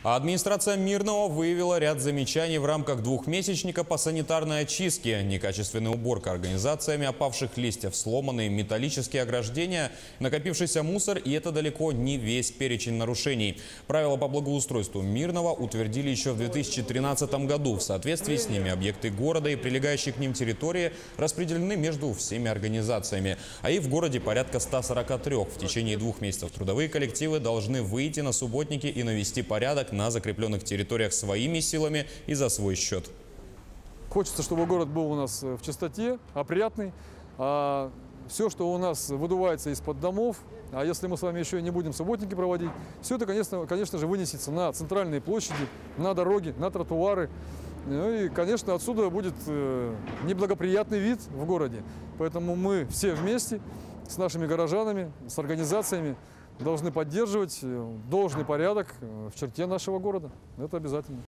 А администрация Мирного выявила ряд замечаний в рамках двухмесячника по санитарной очистке. Некачественная уборка организациями опавших листьев, сломанные металлические ограждения, накопившийся мусор, и это далеко не весь перечень нарушений. Правила по благоустройству Мирного утвердили еще в 2013 году. В соответствии с ними объекты города и прилегающие к ним территории распределены между всеми организациями. А их в городе порядка 143. В течение 2 месяцев трудовые коллективы должны выйти на субботники и навести порядок на закрепленных территориях своими силами и за свой счет. Хочется, чтобы город был у нас в чистоте, опрятный. А все, что у нас выдувается из-под домов, а если мы с вами еще и не будем субботники проводить, все это, конечно же, вынесется на центральные площади, на дороги, на тротуары. Ну и, конечно, отсюда будет неблагоприятный вид в городе. Поэтому мы все вместе с нашими горожанами, с организациями должны поддерживать должный порядок в черте нашего города. Это обязательно.